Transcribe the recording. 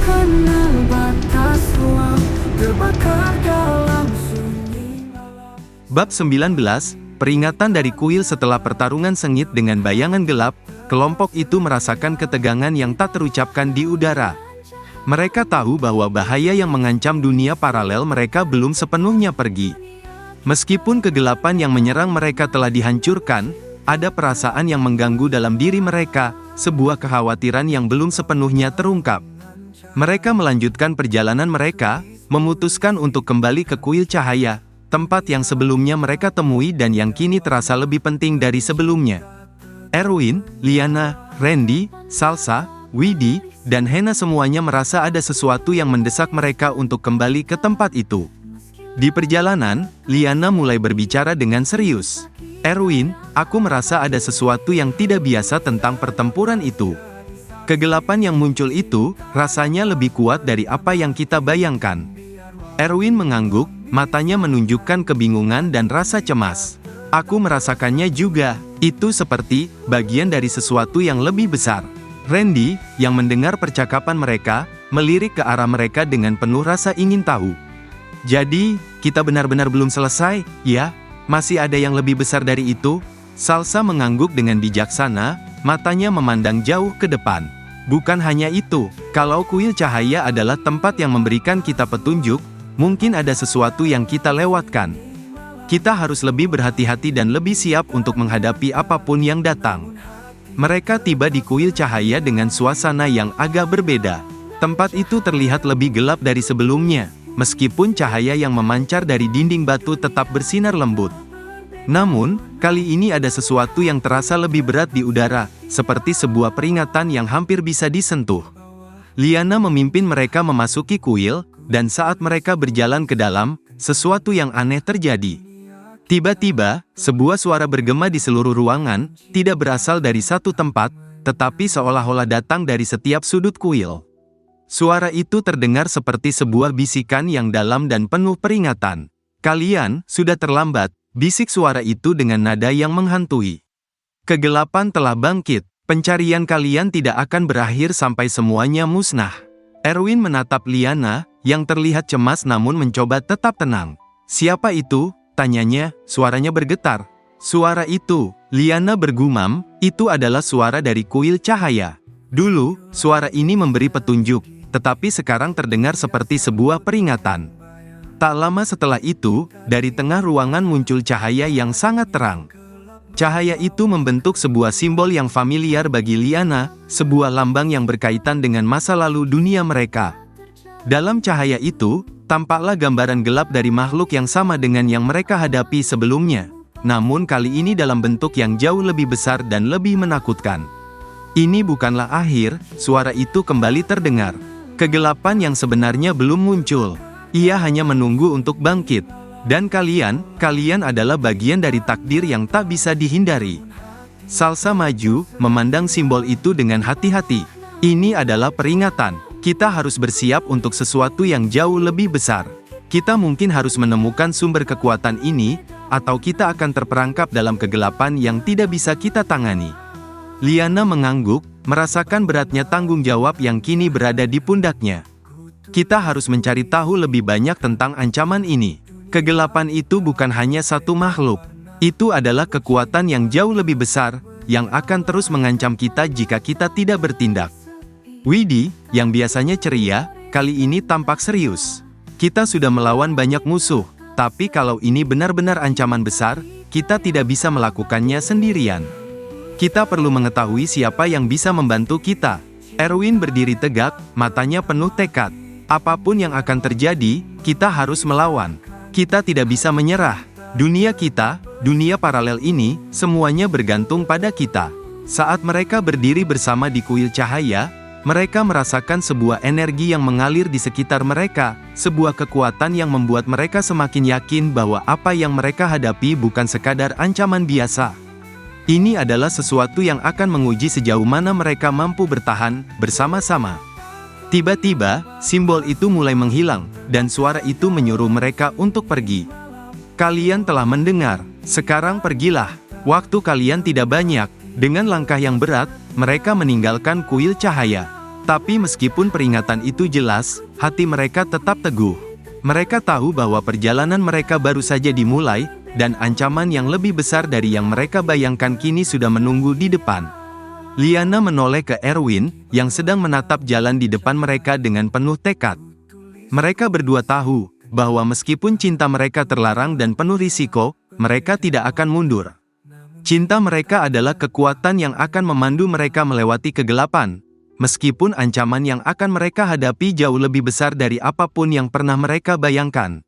kenal batas ruang, terbakar dalam sunyi malam. Bab 19, peringatan dari kuil setelah pertarungan sengit dengan bayangan gelap. Kelompok itu merasakan ketegangan yang tak terucapkan di udara. Mereka tahu bahwa bahaya yang mengancam dunia paralel mereka belum sepenuhnya pergi. Meskipun kegelapan yang menyerang mereka telah dihancurkan, ada perasaan yang mengganggu dalam diri mereka, sebuah kekhawatiran yang belum sepenuhnya terungkap. Mereka melanjutkan perjalanan mereka, memutuskan untuk kembali ke kuil cahaya, tempat yang sebelumnya mereka temui dan yang kini terasa lebih penting dari sebelumnya. Erwin, Liana, Randy, Salsa, Widi, dan Hena semuanya merasa ada sesuatu yang mendesak mereka untuk kembali ke tempat itu. Di perjalanan, Liana mulai berbicara dengan serius. Erwin, aku merasa ada sesuatu yang tidak biasa tentang pertempuran itu. Kegelapan yang muncul itu, rasanya lebih kuat dari apa yang kita bayangkan. Erwin mengangguk, matanya menunjukkan kebingungan dan rasa cemas. Aku merasakannya juga, itu seperti bagian dari sesuatu yang lebih besar. Randy, yang mendengar percakapan mereka, melirik ke arah mereka dengan penuh rasa ingin tahu. Jadi, kita benar-benar belum selesai, ya? Masih ada yang lebih besar dari itu? Salsa mengangguk dengan bijaksana, matanya memandang jauh ke depan. Bukan hanya itu, kalau kuil cahaya adalah tempat yang memberikan kita petunjuk, mungkin ada sesuatu yang kita lewatkan. Kita harus lebih berhati-hati dan lebih siap untuk menghadapi apapun yang datang. Mereka tiba di kuil cahaya dengan suasana yang agak berbeda. Tempat itu terlihat lebih gelap dari sebelumnya, meskipun cahaya yang memancar dari dinding batu tetap bersinar lembut. Namun, kali ini ada sesuatu yang terasa lebih berat di udara, seperti sebuah peringatan yang hampir bisa disentuh. Liana memimpin mereka memasuki kuil, dan saat mereka berjalan ke dalam, sesuatu yang aneh terjadi. Tiba-tiba, sebuah suara bergema di seluruh ruangan, tidak berasal dari satu tempat, tetapi seolah-olah datang dari setiap sudut kuil. Suara itu terdengar seperti sebuah bisikan yang dalam dan penuh peringatan. Kalian sudah terlambat, bisik suara itu dengan nada yang menghantui. Kegelapan telah bangkit, pencarian kalian tidak akan berakhir sampai semuanya musnah. Erwin menatap Liana, yang terlihat cemas namun mencoba tetap tenang. Siapa itu? Tanyanya, suaranya bergetar. Suara itu, Liana bergumam, itu adalah suara dari kuil cahaya. Dulu, suara ini memberi petunjuk, tetapi sekarang terdengar seperti sebuah peringatan. Tak lama setelah itu, dari tengah ruangan muncul cahaya yang sangat terang. Cahaya itu membentuk sebuah simbol yang familiar bagi Liana, sebuah lambang yang berkaitan dengan masa lalu dunia mereka. Dalam cahaya itu, tampaklah gambaran gelap dari makhluk yang sama dengan yang mereka hadapi sebelumnya. Namun kali ini dalam bentuk yang jauh lebih besar dan lebih menakutkan. Ini bukanlah akhir, suara itu kembali terdengar. Kegelapan yang sebenarnya belum muncul. Ia hanya menunggu untuk bangkit. Dan kalian adalah bagian dari takdir yang tak bisa dihindari. Salsa maju, memandang simbol itu dengan hati-hati. Ini adalah peringatan. Kita harus bersiap untuk sesuatu yang jauh lebih besar. Kita mungkin harus menemukan sumber kekuatan ini, atau kita akan terperangkap dalam kegelapan yang tidak bisa kita tangani. Liana mengangguk, merasakan beratnya tanggung jawab yang kini berada di pundaknya. Kita harus mencari tahu lebih banyak tentang ancaman ini. Kegelapan itu bukan hanya satu makhluk. Itu adalah kekuatan yang jauh lebih besar, yang akan terus mengancam kita jika kita tidak bertindak. Widi, yang biasanya ceria, kali ini tampak serius. Kita sudah melawan banyak musuh, tapi kalau ini benar-benar ancaman besar, kita tidak bisa melakukannya sendirian. Kita perlu mengetahui siapa yang bisa membantu kita. Erwin berdiri tegak, matanya penuh tekad. Apapun yang akan terjadi, kita harus melawan. Kita tidak bisa menyerah. Dunia kita, dunia paralel ini, semuanya bergantung pada kita. Saat mereka berdiri bersama di kuil cahaya, mereka merasakan sebuah energi yang mengalir di sekitar mereka, sebuah kekuatan yang membuat mereka semakin yakin bahwa apa yang mereka hadapi bukan sekadar ancaman biasa. Ini adalah sesuatu yang akan menguji sejauh mana mereka mampu bertahan bersama-sama. Tiba-tiba, simbol itu mulai menghilang, dan suara itu menyuruh mereka untuk pergi. Kalian telah mendengar, sekarang pergilah. Waktu kalian tidak banyak. Dengan langkah yang berat, mereka meninggalkan kuil cahaya. Tapi meskipun peringatan itu jelas, hati mereka tetap teguh. Mereka tahu bahwa perjalanan mereka baru saja dimulai, dan ancaman yang lebih besar dari yang mereka bayangkan kini sudah menunggu di depan. Liana menoleh ke Erwin, yang sedang menatap jalan di depan mereka dengan penuh tekad. Mereka berdua tahu, bahwa meskipun cinta mereka terlarang dan penuh risiko, mereka tidak akan mundur. Cinta mereka adalah kekuatan yang akan memandu mereka melewati kegelapan, meskipun ancaman yang akan mereka hadapi jauh lebih besar dari apapun yang pernah mereka bayangkan.